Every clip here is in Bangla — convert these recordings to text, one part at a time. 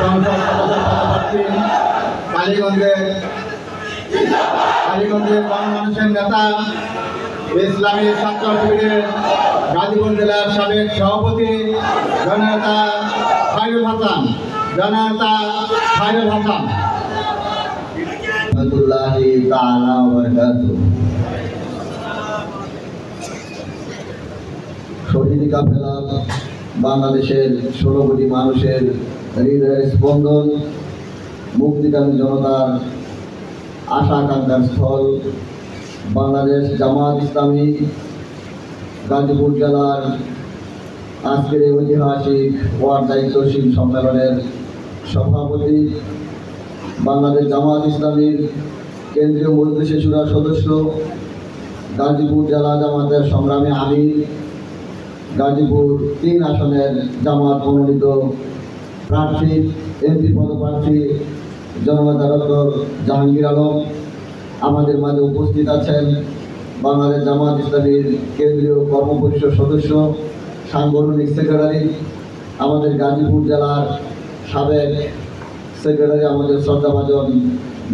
সংসদ সদস্য পদপ্রার্থী, কালীগঞ্জের গণমানুষের নেতা, ইসলামী ছাত্র শিবিরের গাজীপুর জেলার সাবেক সভাপতি জননেতা খায়রুল হাসান। শহীদ কাফেলা বাংলাদেশের 16 কোটি মানুষের হৃদয়ের স্পন্দন, মুক্তিকামী জনতার আশা আকাঙ্ক্ষার স্থল। বাংলাদেশ জামাত ইসলামী গাজীপুর জেলার আজকের এই ঐতিহাসিক ওয়ার্ড দায়িত্বশীল সম্মেলনের সভাপতি, বাংলাদেশ জামাত ইসলামীর কেন্দ্রীয় মজলিসে শুরার সদস্য, গাজীপুর জেলা জামাতের সংগ্রামী আমির, গাজীপুর 3 আসনের জামাত মনোনীত প্রার্থী, এমপি পদপ্রার্থী জননেতা ডক্টর জাহাঙ্গীর আলম আমাদের মাঝে উপস্থিত আছেন। বাংলাদেশ জামাত ইসলামীর কেন্দ্রীয় কর্মপরিষদ সদস্য, সাংগঠনিক সেক্রেটারি, আমাদের গাজীপুর জেলার সাবেক সেক্রেটারি, আমাদের শ্রদ্ধাভাজন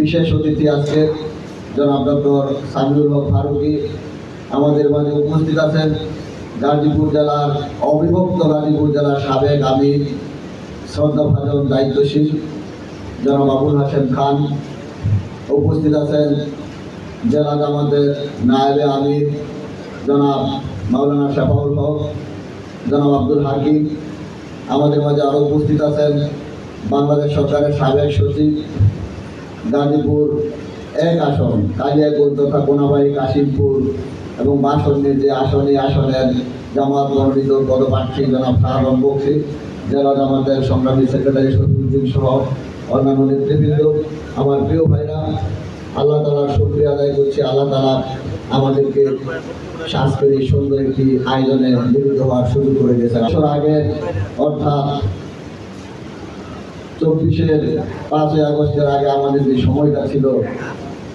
বিশেষ অতিথি আজকে জনাব ডক্টর সামিউল হক ফারুকি আমাদের মাঝে উপস্থিত আছেন। গাজীপুর জেলার অবিভক্ত গাজীপুর জেলার সাবেক আমির, শ্রদ্ধাভাজন দায়িত্বশীল জনাব আবুল হাশেম খান উপস্থিত আছেন। জেলা জামাতের নায়েবে আমির জনাব মাওলানা শাফাউল হক, জনাব আব্দুল হাকিম আমাদের মাঝে আরও উপস্থিত আছেন। বাংলাদেশ সরকারের সাবেক সচিব, গাজীপুর 1 আসন কালিয়াকৈর তথা কোনাবাড়ি, কাশিমপুর এবং বাসনের যে আসনের জামাত মনোনীত পদপ্রার্থী জনাব শাহরাম বক্সি, জেলা জামাতের সংগ্রামী সেক্রেটারি শফিউদ্দিন সহ অন্যান্য নেতৃবৃন্দ, আমার প্রিয় ভাইরা, আল্লাহ তাআলার শুকরিয়া আদায় করছি। আল্লাহ তাআলা আমাদেরকে সাংস্কৃতিক সুন্দর একটি আয়োজনে মিলিত হওয়ার সুযোগ করে দিয়েছেন। বছর আগে অর্থাৎ 5ই আগস্টের আগে আমাদের যে সময়টা ছিল,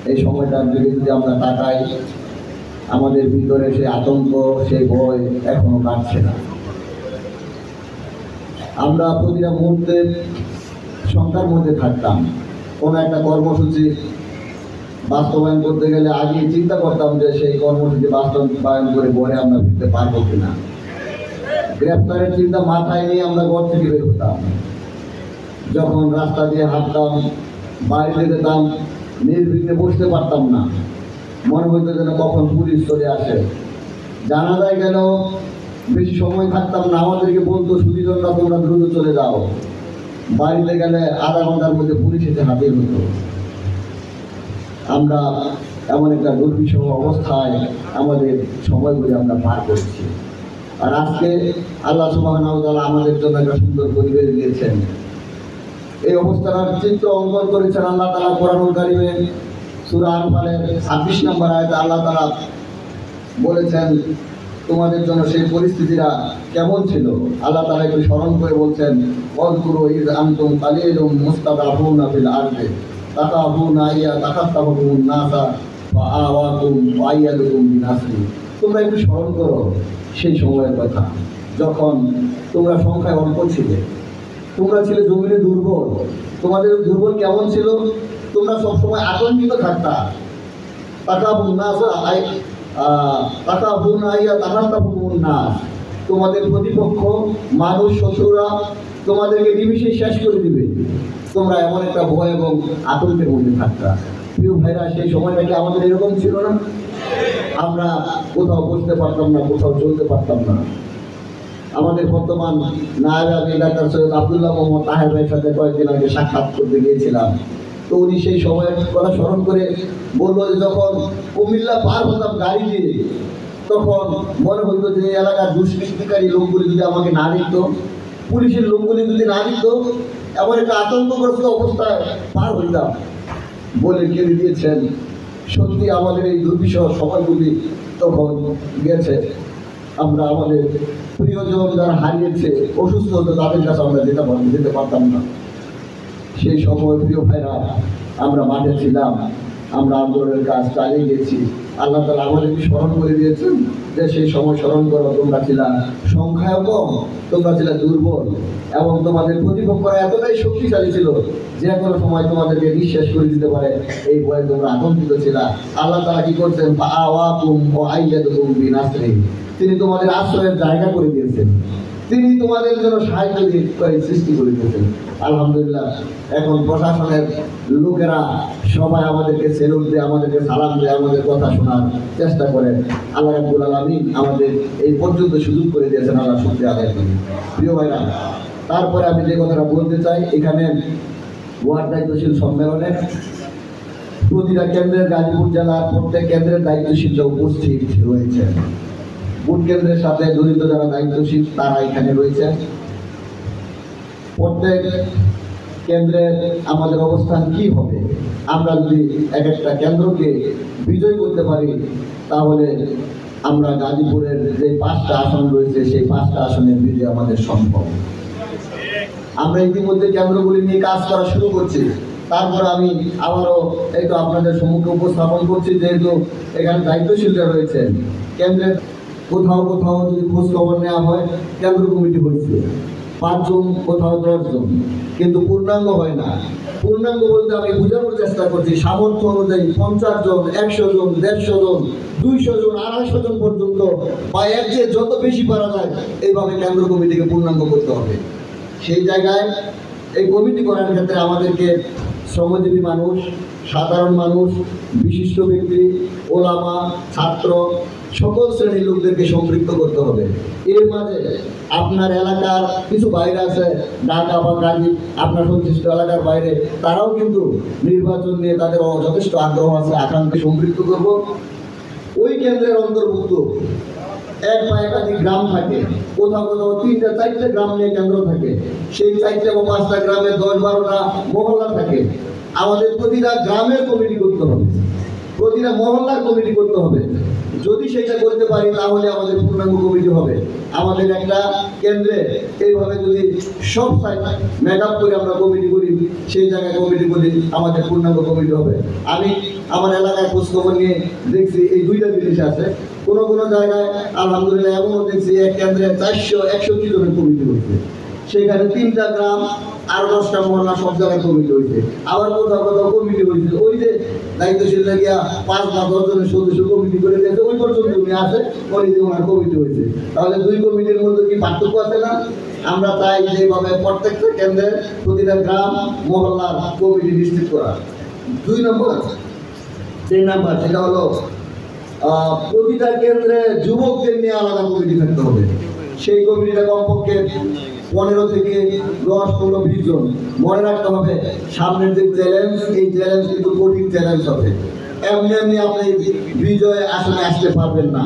এই সময়টার দিকে যদি আমরা তাকাই, আমাদের ভিতরে সেই আতঙ্ক, সেই ভয় এখনো কাটছে না। আমরা প্রতিটা মুহূর্তে শঙ্কার মধ্যে থাকতাম। কোনো একটা কর্মসূচি বাস্তবায়ন করতে গেলে আগে চিন্তা করতাম যে সেই কর্মসূচি বাস্তবায়ন করে বলে আমরা ফিরতে পারবো কিনা। গ্রেপ্তারের চিন্তা মাথায় নিয়ে আমরা ঘর থেকে বের হতাম। যখন রাস্তা দিয়ে হাঁটতাম, বাড়িতে যেতাম, নির্বিঘ্নে বসতে পারতাম না। মনে হইতো যেন কখন পুলিশ চলে আসে। জানাজায় গেল বেশি সময় থাকতাম না, আমাদেরকে বলতো সুবিধা তোমরা দ্রুত চলে যাও। বাড়িতে গেলে আধা ঘন্টার মধ্যে পুলিশ এসে হাজির হতো। আমরা এমন একটা দুর্বিষহ অবস্থায় আমাদের সময়গুলি আমরা পার করেছি। আর আজকে আল্লাহ সুবহানাহু ওয়া তাআলা আমাদের জন্য একটা সুন্দর পরিবেশ দিয়েছেন। এই অবস্থার চিত্র অঙ্কন করেছেন আল্লাহ তাআলা কোরআনুল কারীমে সূরা আনফালের 26 নম্বর আয়াতে আল্লাহ তাআলা বলেছেন তোমাদের জন্য সেই পরিস্থিতিটা কেমন ছিল। আল্লাহ তাআলা একটু স্মরণ করে বলছেন, ওয়াজকুরু ইয আনতুম কালীলুম মুস্তাদআফুনা ফিল আরদি তাকাফুনা আইয়া তাখাত্তাফুকুমুন নাসা ওয়া আওয়াকুম ওয়া আইয়াদুকুম বিনাসরি। তোমরা একটু স্মরণ করো সেই সময়ের কথা, যখন তোমরা সংখ্যায় অল্প ছিলে, তোমরা ছিলে জমিনে দুর্বল। তোমাদের দুর্বল কেমন ছিল? তোমরা সবসময় আতঙ্কিত থাকতা। তোমাদের প্রতিপক্ষ মানুষ, শত্রুরা তোমাদেরকে নিমিষে শেষ করে দিবে। তোমরা এমন একটা ভয় এবং আতঙ্কের মধ্যে থাকতা। প্রিয় ভাইরা, সেই সময়টা কি আমাদের এরকম ছিল না? আমরা কোথাও বসতে পারতাম না, কোথাও চলতে পারতাম না। আমাদের বর্তমান নায়েবে আমির ডাক্তার সৈয়দ আব্দুল্লাহ মোহাম্মদ তাহের ভাইয়ের সাথে কয়েকদিন আগে সাক্ষাৎ করতে গিয়েছিলাম। তো উনি সেই সময়ের কথা স্মরণ করে বললো যে যখন কুমিল্লা পার হতাম গাড়ি দিয়ে, তখন মনে হইতো যে এই এলাকার দুষ্কৃতিকারী লোকগুলি যদি আমাকে না দিত, পুলিশের লোকগুলি যদি না দিত, এমন একটা আতঙ্কগ্রস্ত অবস্থায় পার হইতাম বলে কেঁদে দিয়েছেন। সত্যি আমাদের এই দুর্বিষহ সময়গুলি তখন গেছে। আমরা আমাদের প্রিয়জন যারা হারিয়েছে, অসুস্থ হতো, তাদের কাছে আমরা যেতে পারতাম না। সেই সময় প্রিয় ভাইরা আমরা মাঠে ছিলাম, আমরা আন্দোলনের কাজ চালিয়ে গেছি। আল্লাহ তাআলা আমাদেরকে স্মরণ করে দিয়েছেন যে সেই সময় স্মরণ করো, তোমরা ছিলা সংখ্যায় কম, তোমরা ছিলা দুর্বল এবং তোমাদের প্রতিপক্ষরা এতটাই শক্তিশালী ছিল যে কোনো সময় তোমাদেরকে নিঃশেষ করে দিতে পারে, এই ভয়ে তোমরা আতঙ্কিত ছিলা। আল্লাহ তাআলা কি করছেন? আওয়াকুম ওয়া আইয়াদুকুম বিনাসরিহি, তিনি তোমাদের আশ্রয়ের জায়গা করে দিয়েছেন, তিনি তোমাদের জন্য সাহায্য করে সৃষ্টি করে দিয়েছেন। আলহামদুলিল্লাহ, এখন প্রশাসনের লোকেরা সবাই আমাদেরকে সেলুট দেয়, আমাদেরকে সালাম দেয়, আমাদের কথা শোনার চেষ্টা করে। আল্লাহ রাব্বুল আলামিন আমাদের এই পর্যন্ত সুযোগ করে দিয়েছেন, আল্লাহ শুকরিয়া আদায় করি। প্রিয় ভাইরা, তারপরে আমি যে কথাটা বলতে চাই, এখানে ওয়ার্ড দায়িত্বশীল সম্মেলনে প্রতিটা কেন্দ্রের, গাজীপুর জেলার প্রত্যেক কেন্দ্রের দায়িত্বশীলরা উপস্থিত রয়েছে। ভোট কেন্দ্রের সাথে জড়িত যারা দায়িত্বশীল তারা এখানে রয়েছে। প্রত্যেক কেন্দ্রের আমাদের অবস্থান কি হবে, আমরা যদি এক একটা কেন্দ্রকে বিজয় করতে পারি তাহলে আমরা গাজীপুরের যে 5টা আসন রয়েছে সেই 5টা আসনের বিজয় আমাদের সম্ভব। আমরা ইতিমধ্যে কেন্দ্রগুলি নিয়ে কাজ করা শুরু করছি। তারপর আমি আবারও একটু আপনাদের সম্মুখে উপস্থাপন করছি, যেহেতু এখানে দায়িত্বশীলরা রয়েছেন। কেন্দ্রের কোথাও কোথাও যদি খোঁজ খবর নেওয়া হয়, কেন্দ্র কমিটি হয়েছে 5 জন, কোথাও 10 জন, কিন্তু পূর্ণাঙ্গ হয় না। পূর্ণাঙ্গ বলতে আমি বোঝানোর চেষ্টা করছি, সামর্থ্য অনুযায়ী 50 জন, 100 জন, 150 জন, 200 জন, 250 জন পর্যন্ত, বা এর চেয়ে যত বেশি পারা যায় এইভাবে কেন্দ্র কমিটিকে পূর্ণাঙ্গ করতে হবে। সেই জায়গায় এই কমিটি করার ক্ষেত্রে আমাদেরকে শ্রমজীবী মানুষ, সাধারণ মানুষ, বিশিষ্ট ব্যক্তি, ওলামা, ছাত্র, সকল শ্রেণীর লোকদেরকে সম্পৃক্ত করতে হবে। এর মাঝে আপনার এলাকার কিছু বাইরে আছে, ঢাকা বা গাজী, আপনার সংশ্লিষ্ট এলাকার বাইরে, তারাও কিন্তু নির্বাচন নিয়ে তাদের যথেষ্ট আগ্রহ আছে, আকাঙ্ক্ষা সম্পৃক্ত করব। ওই কেন্দ্রের অন্তর্ভুক্ত এক বা একাধিক গ্রাম থাকে, কোথাও কোথাও 3টা 4টা গ্রাম নিয়ে কেন্দ্র থাকে, সেই 4টা বা 5টা গ্রামে 10-12টা মহল্লা থাকে। আমাদের প্রতিটা গ্রামের কমিটি করতে হবে, প্রতিটা মহল্লার কমিটি করতে হবে। যদি সেটা করতে পারি তাহলে আমাদের পূর্ণাঙ্গ কমিটি হবে। আমাদের একটা কেন্দ্রে এইভাবে যদি সব সাইড মেকআপ করে আমরা কমিটি করি, সেই জায়গায় কমিটি করি, আমাদের পূর্ণাঙ্গ কমিটি হবে। আমি আমার এলাকায় খোঁজখবর নিয়ে দেখছি এই 2টা জিনিস আছে। কোনো কোনো জায়গায় আলহামদুলিল্লাহ এমনও দেখছি এক কেন্দ্রে 461 জনের কমিটি হয়েছে, সেখানে 3টা গ্রাম আর 10টা মহল্লা সব জায়গায় কমিটি হয়েছে। আবার কোথাও কোথাও কমিটি হয়েছে, ওই যে দায়িত্বশীলরা গিয়া 5 বা 10 জনের সদস্য কমিটি করে দিয়েছে, ওই পর্যন্ত উনি আছে, ওই যে ওনার কমিটি হয়েছে। তাহলে 2 কমিটির মধ্যে কি পার্থক্য আছে না? আমরা চাই যেভাবে প্রত্যেকটা কেন্দ্রের প্রতিটা গ্রাম মহল্লার কমিটি নিশ্চিত করা। 2 নম্বর সেটা হলো প্রতিটা কেন্দ্রে যুবকদের নিয়ে আলাদা কমিটি থাকতে হবে। সেই কমিটিটা কমপক্ষে 15 থেকে 10, 15, 20 জন। মনে রাখতে হবে সামনের যে চ্যালেঞ্জ, এই চ্যালেঞ্জ কিন্তু কঠিন চ্যালেঞ্জ হবে। এমনি এমনি আপনি বিজয় আসনে আসতে পারবেন না।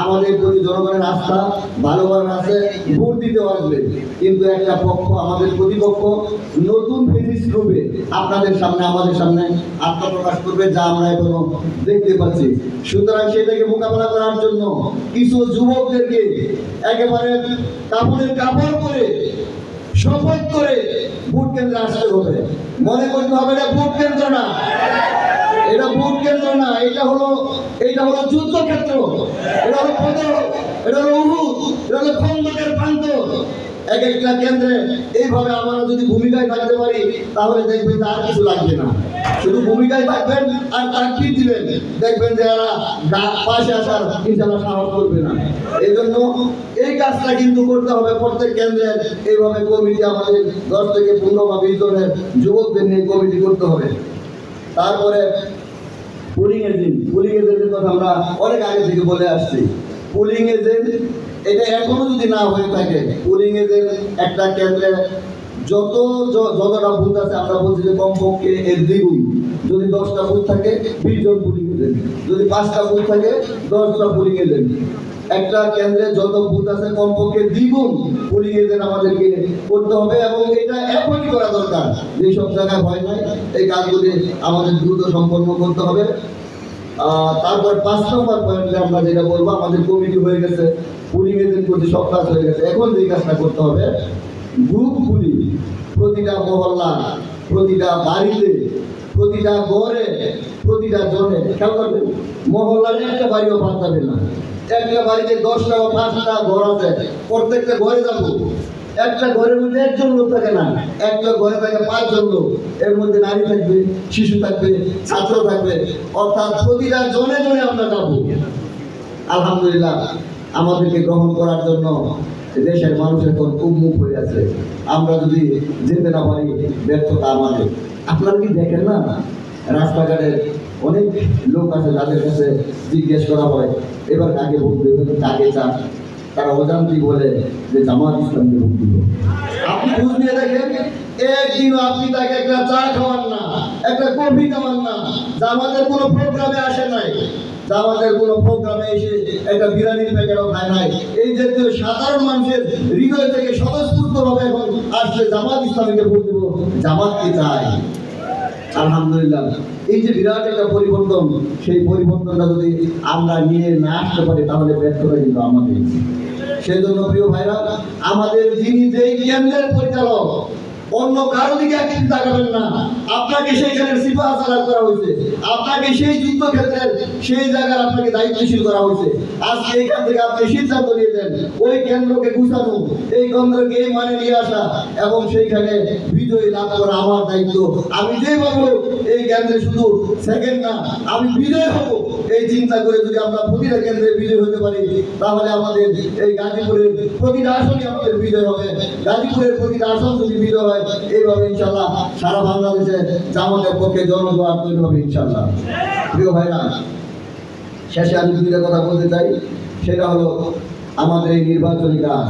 আমাদের প্রতি জনগণের আস্থা ভালোবাসা আছে, ভোট দিতে আসবে, কিন্তু একটা পক্ষ, আমাদের প্রতিপক্ষ নতুন ফেসিস্ট রূপে আপনাদের সামনে, আমাদের সামনে আত্মপ্রকাশ করবে, যা আমরা এখনো দেখতে পাচ্ছি। সুতরাং সেটাকে মোকাবেলা করার জন্য কিছু যুবকদেরকে একেবারে কাপড়ের কাপড় করে শপথ করে ভোট কেন্দ্রে আসতে হবে। মনে করতে হবে এটা ভোট কেন্দ্র না, এটা ভোট কেন্দ্র না, এটা হলো যুদ্ধক্ষেত্র, এটা হলো পদর, এটা হলো উহুদ, এটা হলো খন্দকের প্রান্ত। এক একটা কেন্দ্রে এইভাবে আমরা যদি ভূমিকায় থাকতে পারি তাহলে দেখবেন আর কিছু লাগবে না, শুধু ভূমিকায় থাকবেন আর তার কি দিবেন, দেখবেন যে এরা পাশে আসার ইনশাআল্লাহ সাহস করবে না। এই জন্য এই কাজটা কিন্তু করতে হবে প্রত্যেক কেন্দ্রের। এইভাবে কমিটি আমাদের 10 থেকে 15 বা 20 জনের যুবকদের নিয়ে কমিটি করতে হবে। তারপরে পুলিং এজেন্টের কথা আমরা অনেক আগে থেকে বলে আসছি। পুলিং এজেন্ট এটা এখনো যদি না হয়ে থাকে, পুলিং এজেন্ট একটা কেন্দ্রে যতটা বুথ আছে আমরা বলছি যে কমপক্ষে এর দ্বিগুণ। যদি 10টা বুথ থাকে 20 জন পুলিং এজেন্ট, যদি 5টা বুথ থাকে 10টা পুলিং এজেন্ট। একটা কেন্দ্রে যত বুথ আছে কমপক্ষে দ্বিগুণ পুলিং এজেন্ট আমাদেরকে করতে হবে, এবং এটা এখনই করা দরকার। যেসব জায়গায় ভয় নাই, এই কাজগুলি আমাদের দ্রুত সম্পন্ন করতে হবে। তারপর 5 নম্বর পয়েন্টে আমরা যেটা বলবো, আমাদের কমিটি হয়ে গেছে, পুলিং এজেন্ট প্রতি সব কাজ হয়ে গেছে। এখন যে কাজটা করতে হবে, গ্রুপগুলি প্রতিটা মহল্লা, প্রতিটা বাড়িতে, প্রতিটা ঘরে প্রতিটা জনে খেয়াল করবেন, মহল্লার একটা বাড়িও বাদ যাবে না। একটা বাড়িতে 10টা বা 5টা ঘর আছে, প্রত্যেকটা ঘরে যাবো। একটা ঘরের মধ্যে একজন লোক থাকে না, একটা ঘরে থাকে 5 জন লোক। এর মধ্যে নারী থাকবে, শিশু থাকবে, ছাত্র থাকবে, অর্থাৎ প্রতিটা জনে জনে আমরা যাবো। আলহামদুলিল্লাহ, আমাদেরকে গ্রহণ করার জন্য দেশের মানুষ এখন উন্মুখ হয়ে আছে। আমরা যদি যেতে না পারি, ব্যর্থতা আমাদের। আপনারা কি দেখেন না, রাস্তাঘাটে অনেক লোক আছে যাদের কাছে জিজ্ঞেস করা হয় এবার কাকে ভোট দেবেন, কাকে চান, তারা অজান্তি বলে যে জামাত ইসলামকে ভোট দিব। আপনি খোঁজ নিয়ে দেখেন, একদিনও আপনি তাকে একটা চা খাওয়ান না, একটা কফি খাওয়ান না, জামাতের কোনো প্রোগ্রামে আসে নাই, জামাতের কোনো প্রোগ্রামে এসে একটা বিরিয়ানির প্যাকেটও খায় নাই। এই জাতীয় সাধারণ মানুষের হৃদয় থেকে স্বতঃস্ফূর্তভাবে এখন আসলে জামাত ইসলামীকে ভোট দেব, জামাতকে চাই। আলহামদুলিল্লাহ, এই যে বিরাট একটা পরিবর্তন, সেই পরিবর্তনটা যদি আমরা নিয়ে না আসতে পারি তাহলে ব্যর্থতা কিন্তু আমাদের। সেই জন্য প্রিয় ভাইরা, আমাদের যিনি যেই কেন্দ্রের পরিচালক, অন্য কারো দিকে একদিন তাকাবেন না। আপনাকে সেইখানে সিপাহসালাত করা হয়েছে, আপনাকে সেই যুদ্ধক্ষেত্রের সেই জায়গায় আপনাকে দায়িত্বশীল করা হয়েছে। আজকে এইখান থেকে আপনি সিদ্ধান্ত নিয়েছেন ওই কেন্দ্রকে গুছানো, এই কেন্দ্রকে এই মানে নিয়ে আসা এবং সেইখানে বিজয়ী লাভ করা আমার দায়িত্ব। আমি যে বলবো এই কেন্দ্রে শুধু সেকেন্ড না, আমি বিজয় হব, এই চিন্তা করে যদি আমরা প্রতিটা কেন্দ্রে বিজয় হতে পারি তাহলে আমাদের এই গাজীপুরের প্রতিটা আসনই আমাদের বিজয় হবে। গাজীপুরের প্রতিটা আসন যদি বিজয় হয়, এইভাবে ইনশাআল্লাহ সারা বাংলাদেশে জামাতের পক্ষে জনজোয়ার তৈরি হবে ইনশাআল্লাহ। প্রিয় ভাইরা, শেষে আমি দুইটা কথা বলতে চাই। সেটা হলো, আমাদের এই নির্বাচনী কাজ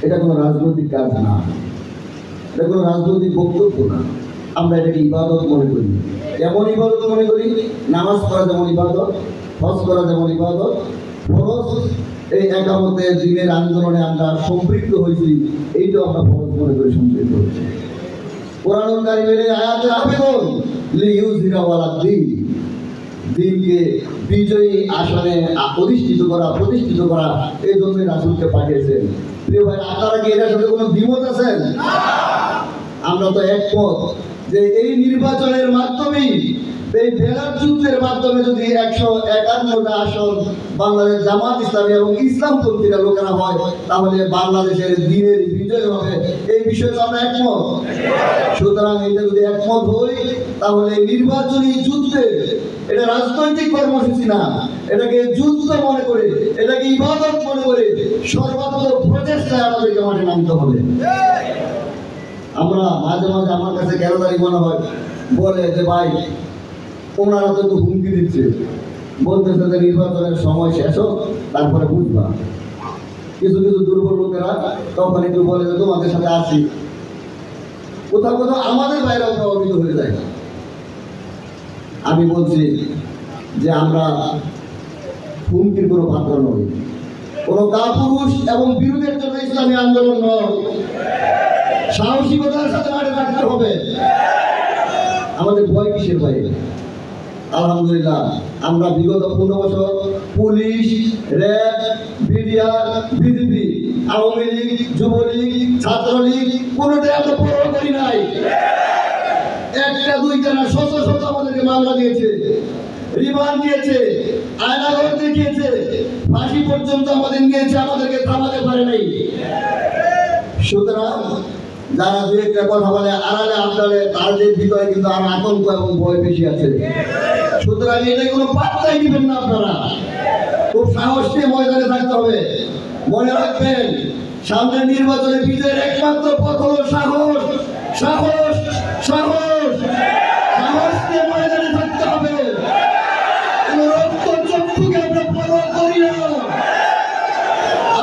এটা কোনো রাজনৈতিক কাজ না, এটা কোনো রাজনৈতিক বক্তব্য না। আমরা এটাকে ইবাদত মনে করি। কেমন ইবাদত মনে করি? নামাজ পড়া যেমন ইবাদত, হজ করা যেমন ইবাদত, ফরজ এই একামতে দিনের আন্দোলনে আমরা সম্পৃক্ত হয়েছি, এইটাও আমরা ফরজ মনে করে সম্পৃক্ত হয়েছি। কোরআনুল কারীমের আয়াতের আবেদন লিইউযহিরা ওয়ালা দ্বীন, দ্বীনকে বিজয়ী আসনে প্রতিষ্ঠিত করা, এই জন্য রাসূলকে পাঠিয়েছেন। প্রিয় ভাই, আপনারা কি এটার সাথে কোনো দ্বিমত আছেন? আমরা তো একমত যে এই নির্বাচনের মাধ্যমেই, এই ব্যালট যুদ্ধের মাধ্যমে যদি 151টা আসন বাংলাদেশ জামাত ইসলামী এবং ইসলামপন্থীরা লোকেরা হয়, তাহলে বাংলাদেশের দ্বীনের বিজয় হবে। এই বিষয়ে আমরা একমত। সুতরাং এটা যদি একমত হই, তাহলে নির্বাচনী যুদ্ধে, এটা রাজনৈতিক কর্মসূচি না, এটাকে যুদ্ধ মনে করে, এটাকে ইবাদত মনে করে সর্বাত্মক প্রচেষ্টায় আমাদেরকে মাঠে নামতে হবে। আমরা মাঝে মাঝে আমার কাছে কেরোদারি মনে হয়, বলে যে ভাই ওনারা তো একটু হুমকি দিচ্ছে, বলতেছে যে নির্বাচনের সময় শেষ হোক তারপরে বুঝবা। কিছু কিছু দুর্বল লোকেরা তখন একটু বলে যে তোমাদের সাথে আসি, কোথাও কোথাও আমাদের বাইরেও প্রভাবিত হয়ে যায়। আমি বলছি যে আমরা হুমকির কোনো পাত্র নই, কোনো কাপুরুষ এবং বিরোধের জন্য ইসলামী আন্দোলন নয়। সাহসিকতার সাথে মাঠে থাকতে হবে। আমাদের ভয় কিসের ভয়? আলহামদুলিল্লাহ, আমরা বিগত 15 বছর police, RAB, BDR, BJP, Awami League, Jubo League, Chhatra League কোনোটাই আমরা পরোয়া করি নাই। একটা দুইটা না, শত শত আমাদেরকে মামলা দিয়েছে, রিমান্ড দিয়েছে, আয়নাঘর দেখিয়েছে, ফাঁসি পর্যন্ত আমাদের নিয়েছে, আমাদেরকে থামাতে পারে নাই। সুতরাং যারা দু একটা কথা বলে আড়ালে আড়ালে, তাদের ভিতরে কিন্তু আর আতঙ্ক এবং ভয় বেশি আছে। সুতরাং এটা কোনো পাত্তাই দিবেন না। আপনারা খুব সাহস নিয়ে ময়দানে থাকতে হবে। মনে রাখবেন, সামনে নির্বাচনে বিজয়ের একমাত্র পথ হলো সাহস, সাহস, সাহস, সাহস নিয়ে ময়দানে থাকতে হবে। রক্ত চক্ষুকে আমরা পরোয়া করি না।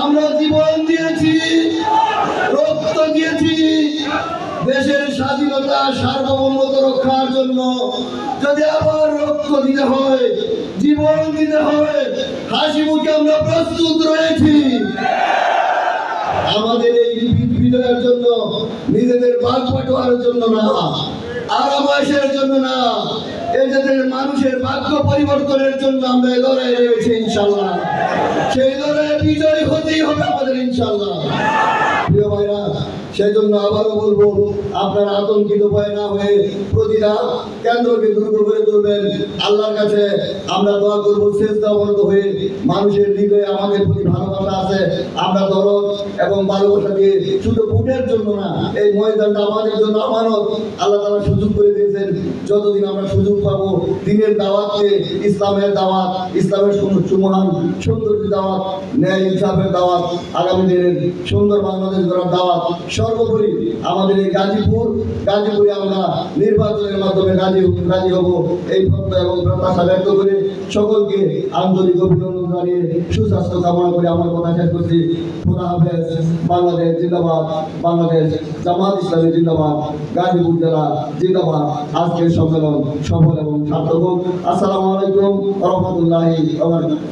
আমরা জীবন দিয়েছি, রক্ত দিয়েছি দেশের স্বাধীনতা সার্বভৌমত্ব রক্ষার জন্য। যদি আবার রক্ত দিতে হয়, জীবন দিতে হয়, হাসি মুখে আমরা প্রস্তুত রয়েছি। আমাদের এই বিজয়ের জন্য, নিজেদের ভাগ বাটোয়ারের জন্য না, আরামায়েশের জন্য না, এই দেশের মানুষের ভাগ্য পরিবর্তনের জন্য আমরা এই লড়াই রয়েছি ইনশাআল্লাহ। সেই লড়াইয়ে বিজয় হতেই হবে আমাদের ইনশাআল্লাহ। প্রিয় ভাইরা, সেই জন্য আবারও বলবো, আপনারা আতঙ্কিত ভয় না হয়ে প্রতিটা কেন্দ্রকে দুর্গ করে তুলবেন। আল্লাহর কাছে আমরা দোয়া করবো, চেষ্টা অবনত হয়ে মানুষের হৃদয়ে আমাদের প্রতি ভালোবাসা আছে। আমরা দরদ এবং ভালোবাসা দিয়ে শুধু ভোটের জন্য না, এই ময়দানটা আমাদের জন্য আমানত। আল্লাহ তাআলা সুযোগ করে দিয়েছেন, যতদিন আমরা সুযোগ পাবো দিনের দাওয়াতকে, ইসলামের দাওয়াত, ইসলামের সুমহান সৌন্দর্য দাওয়াত, ন্যায় ইনসাফের দাওয়াত, আগামী দিনের সুন্দর বাংলাদেশ গড়ার দাওয়াত। সর্বোপরি আমাদের এই গাজীপুরে আমরা নির্বাচনের মাধ্যমে রাজি হব, এই প্রত্যয় এবং প্রত্যাশা ব্যক্ত করে সকলকে আন্তরিক অভিনন্দন জানিয়ে সুস্বাস্থ্য কামনা করে আমার কথা শেষ করছি। খোদা হাফেজ। বাংলাদেশ জিন্দাবাদ, বাংলাদেশ জামাত ইসলামী জিন্দাবাদ, গাজীপুর জেলা জিন্দাবাদ। আজকের সম্মেলন সফল এবং সার্থক হোক। আসসালামু আলাইকুম ওয়া রাহমাতুল্লাহি ওয়া বারাকাতুহু।